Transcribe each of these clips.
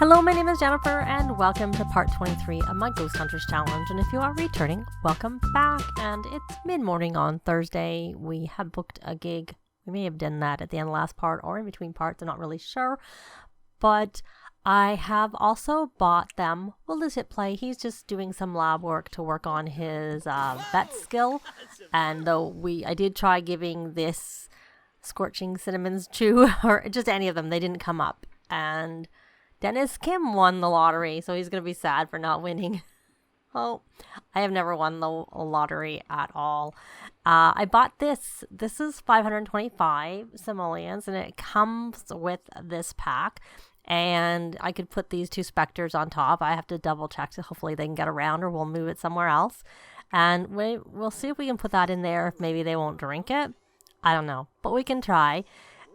Hello, my name is Jennifer, and welcome to part 23 of my Ghost Hunters Challenge. And if you are returning, welcome back. And it's mid-morning on Thursday. We have booked a gig. We may have done that at the end of the last part or in between parts. I'm not really sure. But I have also bought them. We'll just hit play. He's just doing some lab work to work on his vet skill. And though I did try giving this Scorching Cinnamons Chew, or just any of them, they didn't come up. And Dennis Kim won the lottery, so he's going to be sad for not winning. Oh, I have never won the lottery at all. I bought this. This is 525 simoleons, and it comes with this pack. And I could put these two specters on top. I have to double check, so hopefully they can get around, or we'll move it somewhere else. And we'll see if we can put that in there, if maybe they won't drink it. I don't know, but we can try.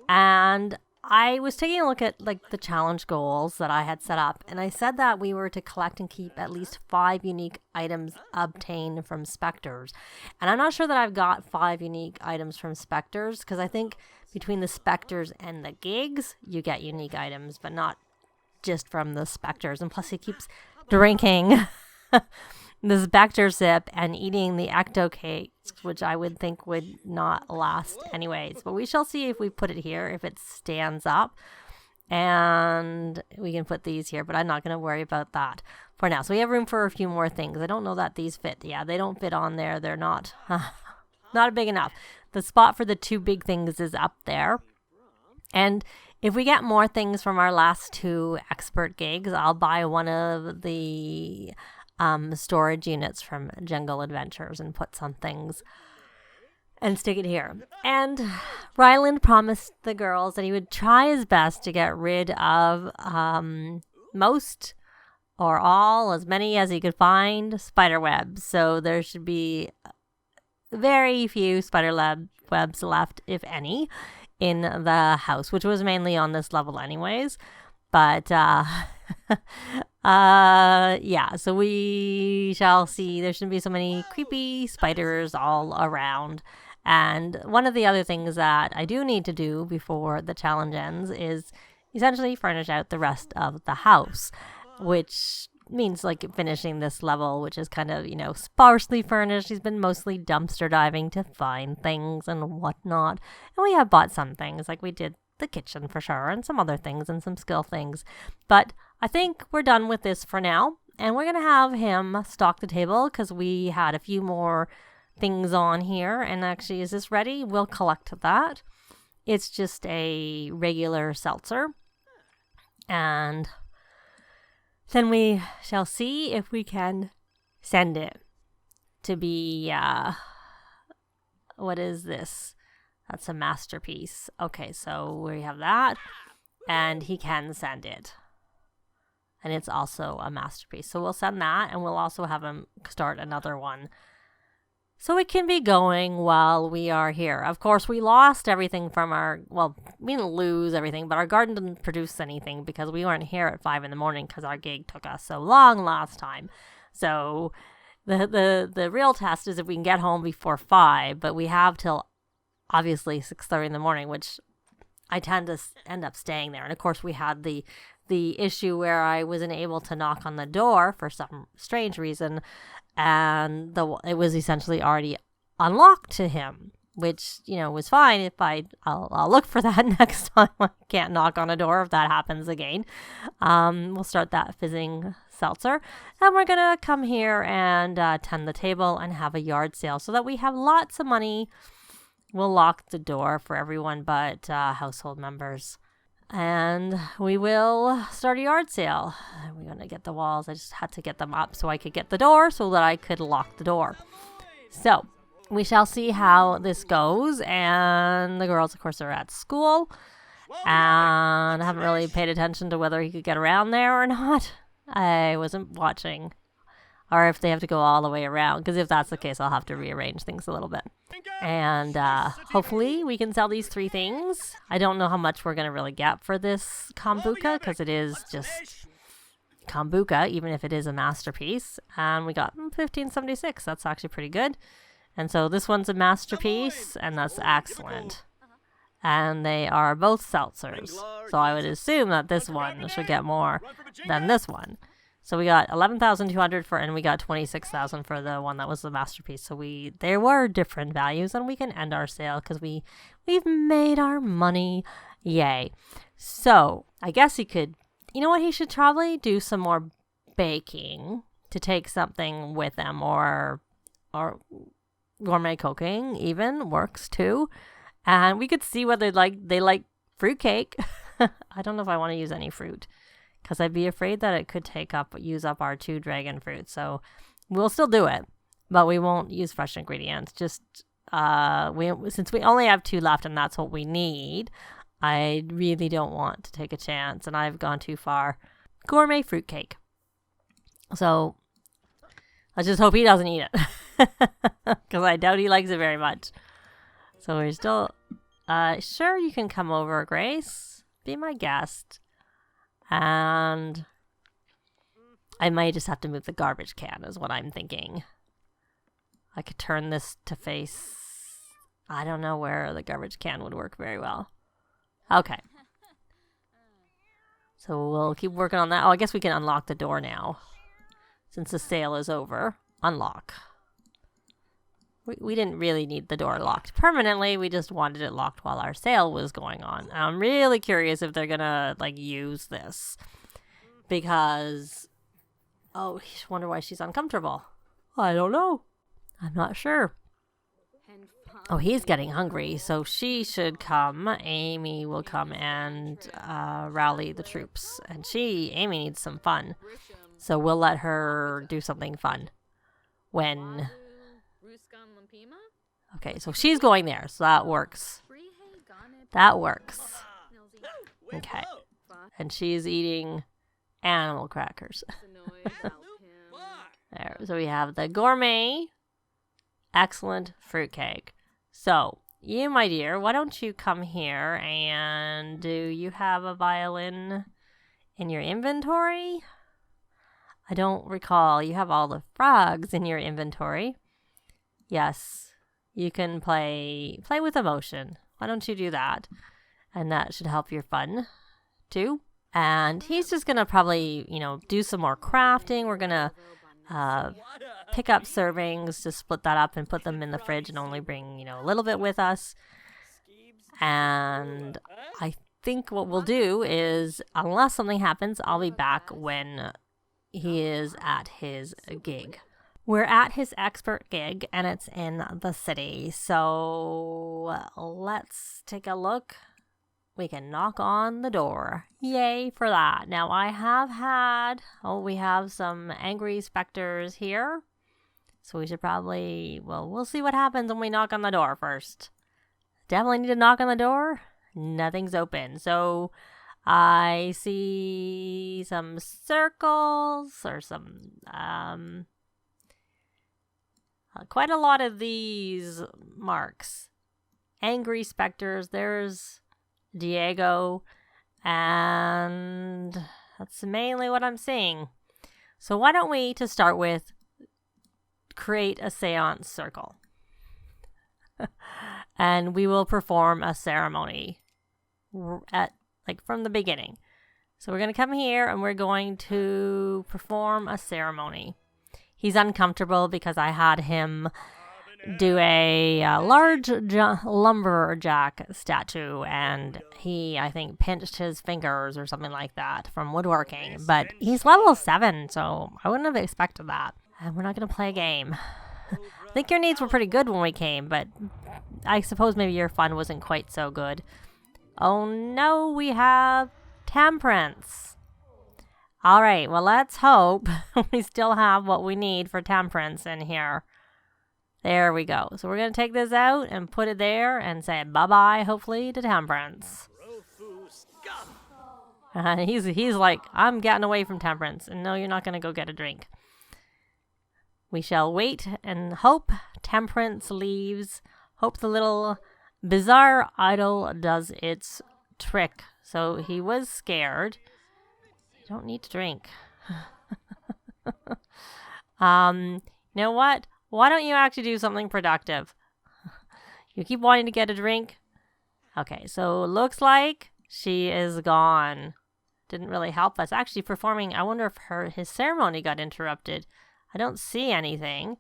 And I was taking a look at the challenge goals that I had set up, and I said that we were to collect and keep at least 5 unique items obtained from specters. And I'm not sure that I've got 5 unique items from specters, because I think between the specters and the gigs, you get unique items, but not just from the specters. And plus he keeps drinking the specter sip and eating the ecto cakes, which I would think would not last anyways. But we shall see if we put it here, if it stands up. And we can put these here, but I'm not going to worry about that for now. So we have room for a few more things. I don't know that these fit. Yeah, they don't fit on there. They're not big enough. The spot for the 2 big things is up there. And if we get more things from our last 2 expert gigs, I'll buy one of the storage units from Jungle Adventures and put some things and stick it here. And Ryland promised the girls that he would try his best to get rid of most or all, as many as he could find, spider webs. So there should be very few spider webs left, if any, in the house, which was mainly on this level anyways. But yeah, so we shall see. There shouldn't be so many creepy spiders all around. And one of the other things that I do need to do before the challenge ends is essentially furnish out the rest of the house, which means finishing this level, which is kind of, sparsely furnished. He's been mostly dumpster diving to find things and whatnot. And we have bought some things, we did the kitchen for sure, and some other things and some skill things. But I think we're done with this for now, and we're going to have him stock the table because we had a few more things on here. And actually, is this ready? We'll collect that. It's just a regular seltzer. And then we shall see if we can send it to be, what is this? That's a masterpiece. Okay, so we have that, and he can send it. And it's also a masterpiece. So we'll send that, and we'll also have him start another one. So it can be going while we are here. Of course, we lost everything from we didn't lose everything, but our garden didn't produce anything because we weren't here at 5 a.m. because our gig took us so long last time. So the real test is if we can get home before 5, but we have till obviously 6:30 in the morning, which I tend to end up staying there. And of course, we had the issue where I wasn't able to knock on the door for some strange reason, and it was essentially already unlocked to him, which was fine. If I'll look for that next time. I can't knock on a door if that happens again. We'll start that fizzing seltzer, and we're gonna come here and tend the table and have a yard sale so that we have lots of money. We'll lock the door for everyone but household members. And we will start a yard sale. We're going to get the walls. I just had to get them up so I could get the door so that I could lock the door. So we shall see how this goes. And the girls, of course, are at school. And I haven't really paid attention to whether he could get around there or not. I wasn't watching. Or if they have to go all the way around. Because if that's the case, I'll have to rearrange things a little bit. And hopefully we can sell these 3 things. I don't know how much we're going to really get for this kombucha, because it is just kombucha, even if it is a masterpiece. And we got $15.76. That's actually pretty good. And so this one's a masterpiece, and that's excellent. and they are both seltzers. So I would assume that this one should get more than this one. So we got 11,200 for, and we got 26,000 for the one that was the masterpiece. So there were different values, and we can end our sale because we've made our money. Yay. So I guess he could, you know what, he should probably do some more baking to take something with them, or gourmet cooking even works too. And we could see whether they like fruitcake. I don't know if I want to use any fruit because I'd be afraid that it could use up our 2 dragon fruits. So we'll still do it, but we won't use fresh ingredients. Just since we only have 2 left and that's what we need, I really don't want to take a chance, and I've gone too far. Gourmet fruitcake. So let's just hope he doesn't eat it because I doubt he likes it very much. So we're still sure, you can come over, Grace. Be my guest. And I might just have to move the garbage can is what I'm thinking. I could turn this to face. I don't know where the garbage can would work very well. Okay. So we'll keep working on that. Oh, I guess we can unlock the door now. Since the sale is over. Unlock. We didn't really need the door locked permanently. We just wanted it locked while our sale was going on. I'm really curious if they're gonna use this, because I wonder why she's uncomfortable. I don't know. I'm not sure. Oh, he's getting hungry, so she should come. Amy will come and rally the troops, and Amy needs some fun, so we'll let her do something fun when. Okay, so she's going there, so that works. That works. Okay. And she's eating animal crackers. There. So we have the gourmet, excellent fruitcake. So, you, my dear, why don't you come here, and do you have a violin in your inventory? I don't recall. You have all the frogs in your inventory. Yes. You can play with emotion. Why don't you do that? And that should help your fun, too. And he's just going to probably, do some more crafting. We're going to pick up servings to split that up and put them in the fridge and only bring, a little bit with us. And I think what we'll do is, unless something happens, I'll be back when he is at his gig. We're at his expert gig, and it's in the city. So let's take a look. We can knock on the door. Yay for that. Now I have we have some angry specters here. So we should probably, we'll see what happens when we knock on the door first. Definitely need to knock on the door. Nothing's open. So I see some circles or some, quite a lot of these marks. Angry specters. There's Diego. And that's mainly what I'm seeing. So why don't we, to start with, create a seance circle. And we will perform a ceremony from the beginning. So we're going to come here and we're going to perform a ceremony. He's uncomfortable because I had him do a large lumberjack statue, and he, I think, pinched his fingers or something like that from woodworking. But he's level 7, so I wouldn't have expected that. And we're not going to play a game. I think your needs were pretty good when we came, but I suppose maybe your fun wasn't quite so good. Oh no, we have temperance. All right, well, let's hope we still have what we need for temperance in here. There we go. So we're going to take this out and put it there and say bye-bye, hopefully, to temperance. He's like, I'm getting away from temperance. And no, you're not going to go get a drink. We shall wait and hope temperance leaves. Hope the little bizarre idol does its trick. So he was scared. You don't need to drink. You know what? Why don't you actually do something productive? You keep wanting to get a drink. Okay, so looks like she is gone. Didn't really help us. Actually performing, I wonder if his ceremony got interrupted. I don't see anything,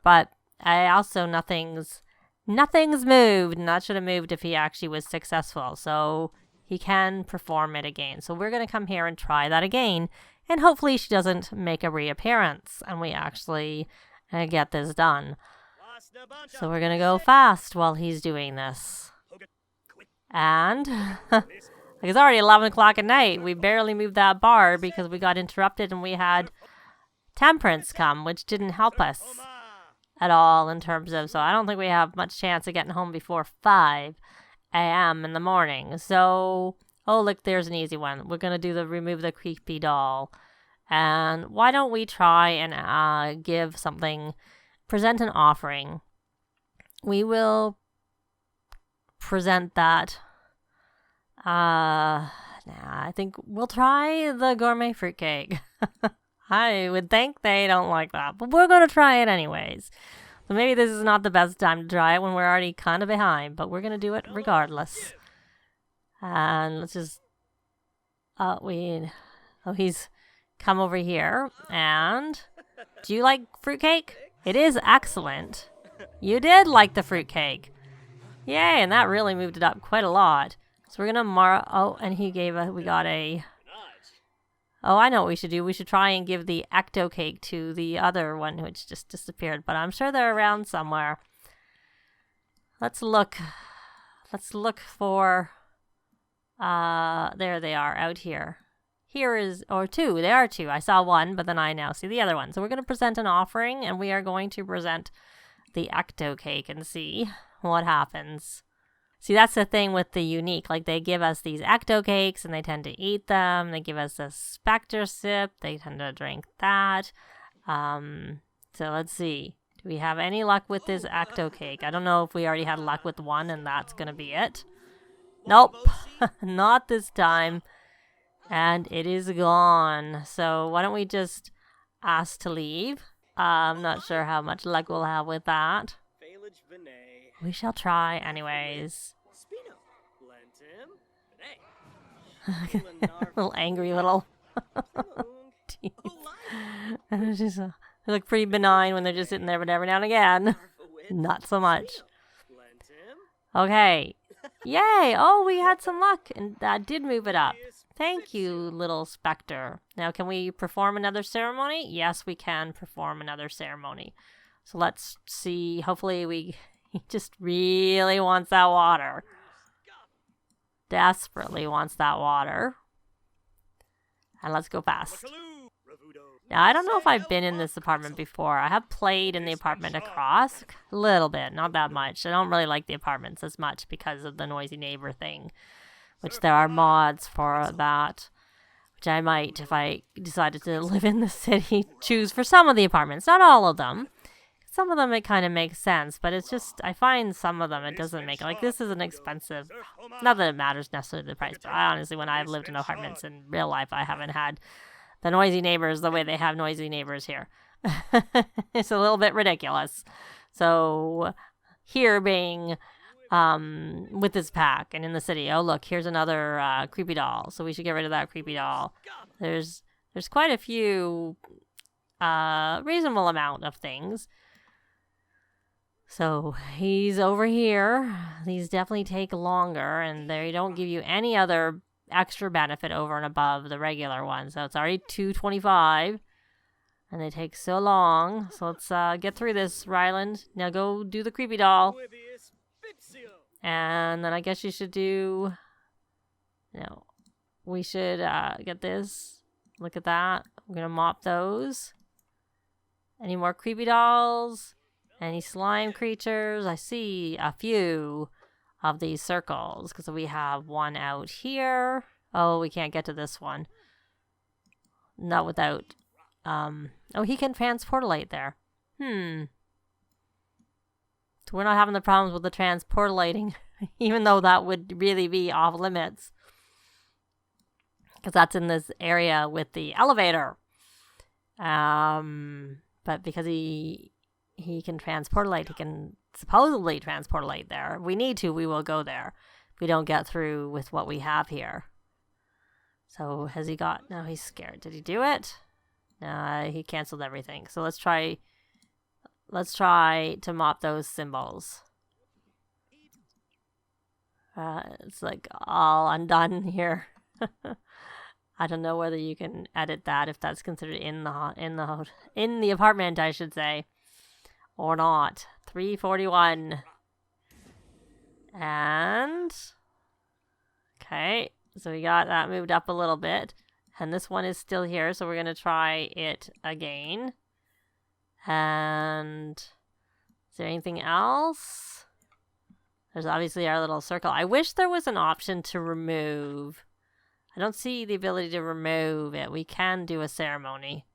but I also nothing's moved, and that should have moved if he actually was successful. So he can perform it again. So we're going to come here and try that again, and hopefully she doesn't make a reappearance and we actually get this done. So we're going to go fast while he's doing this. And it's already 11 o'clock at night. We barely moved that bar because we got interrupted and we had temperance come, which didn't help us at all in terms of, so I don't think we have much chance of getting home before 5 a.m. in the morning. So, oh look, there's an easy one. We're going to do the remove the creepy doll. And why don't we try and give something, present an offering. We will present that. I think we'll try the gourmet fruitcake. I would think they don't like that, but we're going to try it anyways. So maybe this is not the best time to try it when we're already kind of behind, but we're going to do it regardless. And let's just, he's come over here. And do you like fruitcake? It is excellent. You did like the fruitcake. Yay, and that really moved it up quite a lot. So we're going to and he gave oh, I know what we should do. We should try and give the ecto cake to the other one, which just disappeared. But I'm sure they're around somewhere. Let's look. Let's look for... there they are, out here. Here is... or two. There are two. I saw one, but then I now see the other one. So we're going to present an offering, and we are going to present the ecto cake and see what happens. See, that's the thing with the unique. Like, they give us these ecto cakes, and they tend to eat them. They give us a spectre sip. They tend to drink that. So let's see. Do we have any luck with this ecto cake? I don't know if we already had luck with one, and that's going to be it. Nope. Not this time. And it is gone. So why don't we just ask to leave? I'm not sure how much luck we'll have with that. We shall try anyways. Little angry little teeth. And they look pretty benign when they're just sitting there, but every now and again, not so much. Okay. Yay! Oh, we had some luck, and that did move it up. Thank you, little specter. Now, can we perform another ceremony? Yes, we can perform another ceremony. So let's see. Hopefully he just really wants that water. Desperately wants that water. And let's go fast. Now, I don't know if I've been in this apartment before. I have played in the apartment across a little bit, not that much. I don't really like the apartments as much because of the noisy neighbor thing, which there are mods for that, which I might, if I decided to live in the city, choose for some of the apartments. Not all of them. Some of them it kind of makes sense, but it's just, I find some of them it doesn't make, like this is an expensive, not that it matters necessarily the price, but I honestly, when I've lived in apartments in real life, I haven't had the noisy neighbors the way they have noisy neighbors here. It's a little bit ridiculous. So here being with this pack and in the city, oh look, here's another creepy doll. So we should get rid of that creepy doll. There's quite a few reasonable amount of things. So he's over here. These definitely take longer, and they don't give you any other extra benefit over and above the regular one. So it's already $2.25, and they take so long. So let's get through this, Ryland. Now go do the creepy doll. And then I guess you should do... No. We should get this. Look at that. We're going to mop those. Any more creepy dolls? Any slime creatures? I see a few of these circles because we have one out here. Oh, we can't get to this one. Not without... oh, he can transportalate there. So we're not having the problems with the transportalating, even though that would really be off limits. Because that's in this area with the elevator. But because he can transportalate, he can supposedly transportalate there. If we need to, we will go there. we don't get through with what we have here. So has he got... No, he's scared. Did he do it? No, he canceled everything. So let's try to mop those symbols. It's like all undone here. I don't know whether you can edit that, if that's considered in the apartment, I should say, or not. 341. And okay, so we got that moved up a little bit, and this one is still here, so we're going to try it again. And is there anything else? There's obviously our little circle. I wish there was an option to remove. I don't see the ability to remove it. We can do a ceremony.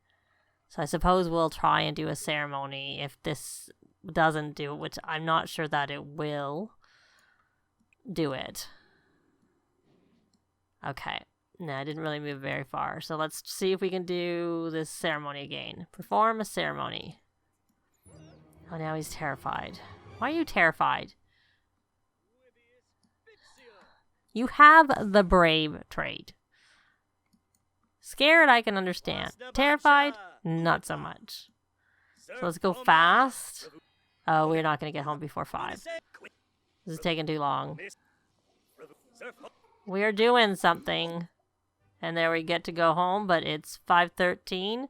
So I suppose we'll try and do a ceremony if this doesn't do it, which I'm not sure that it will do it. Okay. No, I didn't really move very far. So let's see if we can do this ceremony again. Perform a ceremony. Oh, now he's terrified. Why are you terrified? You have the brave trait. Scared, I can understand. Terrified, not so much. So let's go fast. Oh, we're not going to get home before 5. This is taking too long. We're doing something. And there we get to go home, but it's 5:13.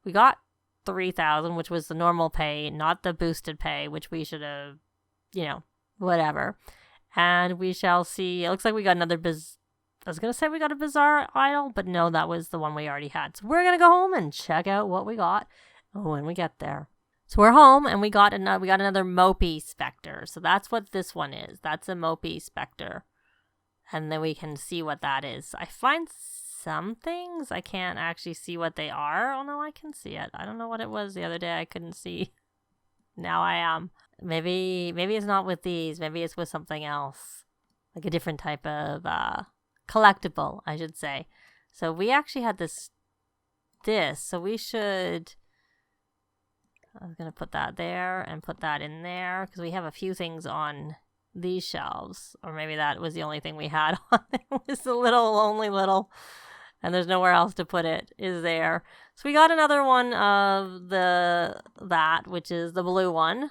We got 3,000, which was the normal pay, not the boosted pay, which we should have, whatever. And we shall see. It looks like we got another I was going to say we got a bizarre idol, but no, that was the one we already had. So we're going to go home and check out what we got when we get there. So we're home, and we got another Mopey Spectre. So that's what this one is. That's a Mopey Spectre. And then we can see what that is. I find some things I can't actually see what they are. Oh, no, I can see it. I don't know what it was the other day I couldn't see. Now I am. Maybe it's not with these. Maybe it's with something else. Like a different type of collectible, I should say. So we actually had this. So we should... I was going to put that there and put that in there because we have a few things on these shelves. Or maybe that was the only thing we had on. It was a only little. And there's nowhere else to put it, is there? So we got another one of that, which is the blue one.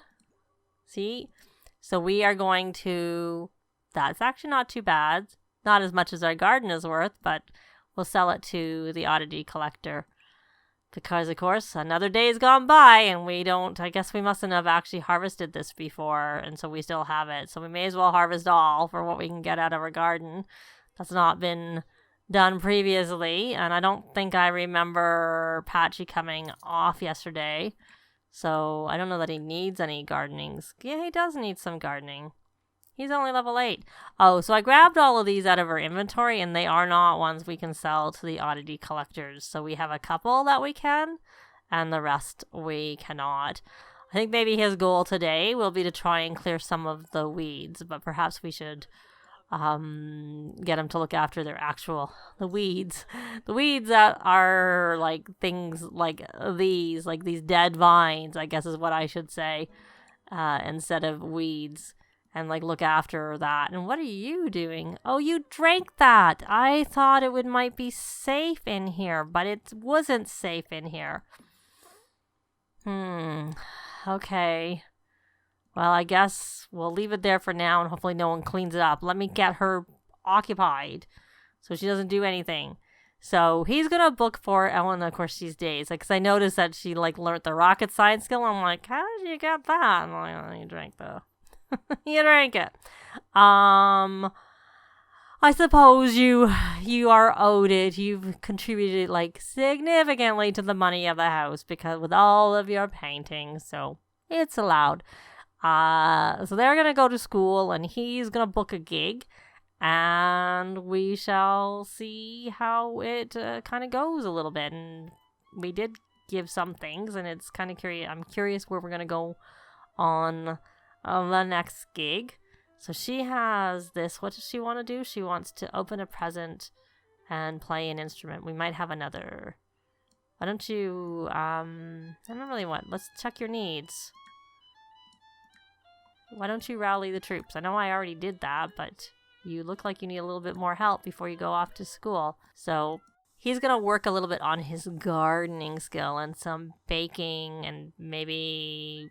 See? So we are going to... That's actually not too bad. Not as much as our garden is worth, but we'll sell it to the oddity collector. Because, of course, another day's gone by and I guess we mustn't have actually harvested this before, and so we still have it. So we may as well harvest all for what we can get out of our garden. That's not been done previously, and I don't think I remember Patchy coming off yesterday. So I don't know that he needs any gardening. Yeah, he does need some gardening. He's only level 8. Oh, so I grabbed all of these out of our inventory, and they are not ones we can sell to the oddity collectors. So we have a couple that we can, and the rest we cannot. I think maybe his goal today will be to try and clear some of the weeds, but perhaps we should get him to look after the weeds. The weeds that are like things like these dead vines, I guess is what I should say, instead of weeds. And, look after that. And what are you doing? Oh, you drank that. I thought it might be safe in here, but it wasn't safe in here. Okay. Well, I guess we'll leave it there for now, and hopefully no one cleans it up. Let me get her occupied so she doesn't do anything. So he's going to book for Ellen, of course, these days. Because I noticed that she, learned the rocket science skill. I'm like, how did you get that? I'm like, oh, you drank though. You drank it. I suppose you are owed it. You've contributed significantly to the money of the house because with all of your paintings, so it's allowed. So they're gonna go to school, and he's gonna book a gig, and we shall see how it kind of goes a little bit. And we did give some things, and it's kind of curious. I'm curious where we're gonna go on the next gig. So she has this. What does she want to do? She wants to open a present and play an instrument. We might have another. Why don't you I don't really want. Let's check your needs. Why don't you rally the troops? I know I already did that, but You look like you need a little bit more help before you go off to school. So he's going to work a little bit on his gardening skill and some baking and maybe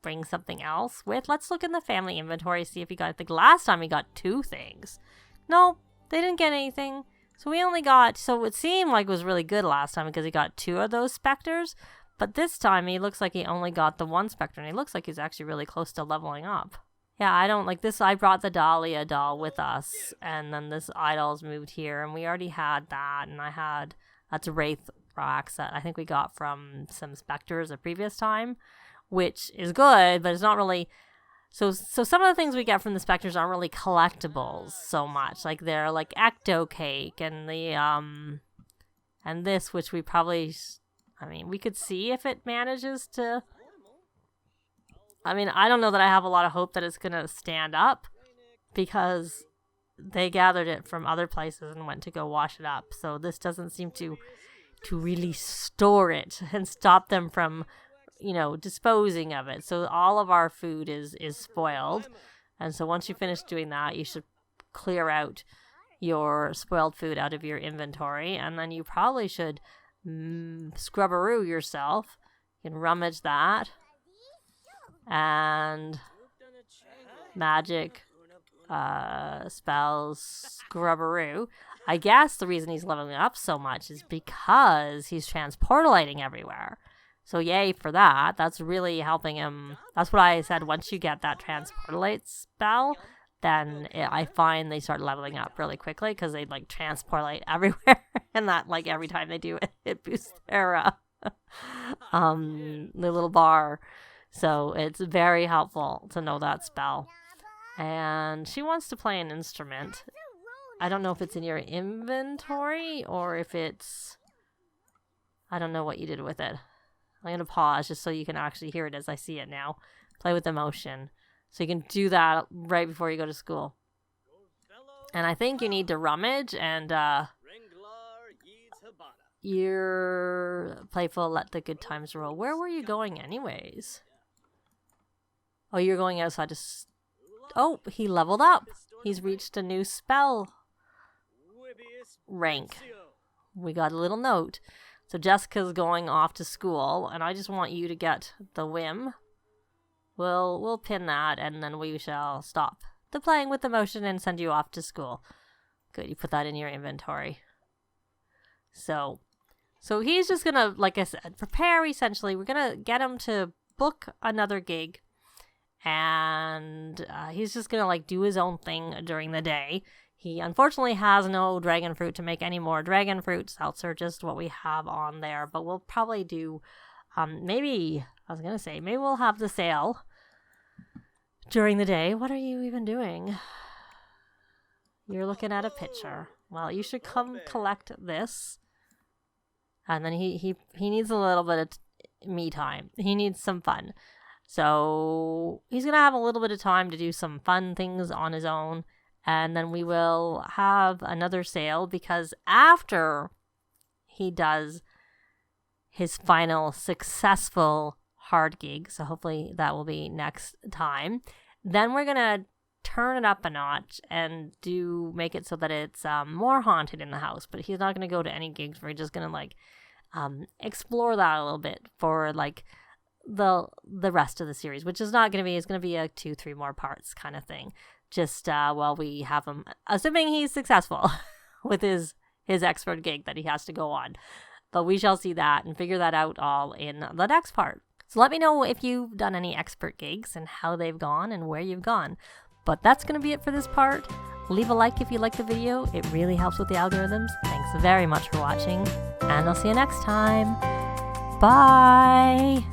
bring something else with. Let's look in the family inventory, see if he got, I think last time he got 2 things. No, they didn't get anything. So we only got, so it seemed like it was really good last time because he got 2 of those specters. But this time he looks like he only got the 1 specter, and he looks like he's actually really close to leveling up. Yeah, I don't like this. I brought the Dahlia doll with us, and then this idol's moved here, and we already had that, and that's a Wraith Rax that I think we got from some specters the previous time, which is good, but it's not really. So some of the things we get from the specters aren't really collectibles so much. Like they're like Ecto Cake and the and this, which we probably, I mean, we could see if it manages to. I mean, I don't know that I have a lot of hope that it's gonna stand up because they gathered it from other places and went to go wash it up. So this doesn't seem to really store it and stop them from, disposing of it. So all of our food is spoiled. And so once you finish doing that, you should clear out your spoiled food out of your inventory. And then you probably should scrubberoo yourself. You can rummage that. And magic spells scrubberoo. I guess the reason he's leveling up so much is because he's transportalating everywhere. So yay for that. That's really helping him. That's what I said. Once you get that transportalate spell, then I find they start leveling up really quickly because they like transportalate everywhere. And that like every time they do it, it boosts their the little bar. So it's very helpful to know that spell. And she wants to play an instrument. I don't know if it's in your inventory or if it's, I don't know what you did with it. I'm going to pause just so you can actually hear it as I see it now. Play with emotion. So you can do that right before you go to school. And I think you need to rummage and you're playful, let the good times roll. Where were you going anyways? Oh, you're going outside to... Oh, he leveled up. He's reached a new spell rank. We got a little note. So Jessica's going off to school, and I just want you to get the whim. We'll pin that, and then we shall stop the playing with emotion and send you off to school. Good, you put that in your inventory. So he's just gonna, like I said, prepare essentially. We're gonna get him to book another gig, and he's just gonna like do his own thing during the day. He unfortunately has no dragon fruit to make any more dragon fruit seltzer, just what we have on there. But we'll probably do, maybe we'll have the sale during the day. What are you even doing? You're looking at a picture. Well, you should come collect this. And then he needs a little bit of me time. He needs some fun. So he's going to have a little bit of time to do some fun things on his own. And then we will have another sale because after he does his final successful hard gig, so hopefully that will be next time, then we're going to turn it up a notch and make it so that it's more haunted in the house. But he's not going to go to any gigs. We're just going to like explore that a little bit for like the rest of the series, which is not going to be, it's going to be a 2-3 more parts kind of thing. Just while we have him, assuming he's successful with his expert gig that he has to go on. But we shall see that and figure that out all in the next part. So let me know if you've done any expert gigs and how they've gone and where you've gone. But that's going to be it for this part. Leave a like if you like the video. It really helps with the algorithms. Thanks very much for watching, and I'll see you next time. Bye!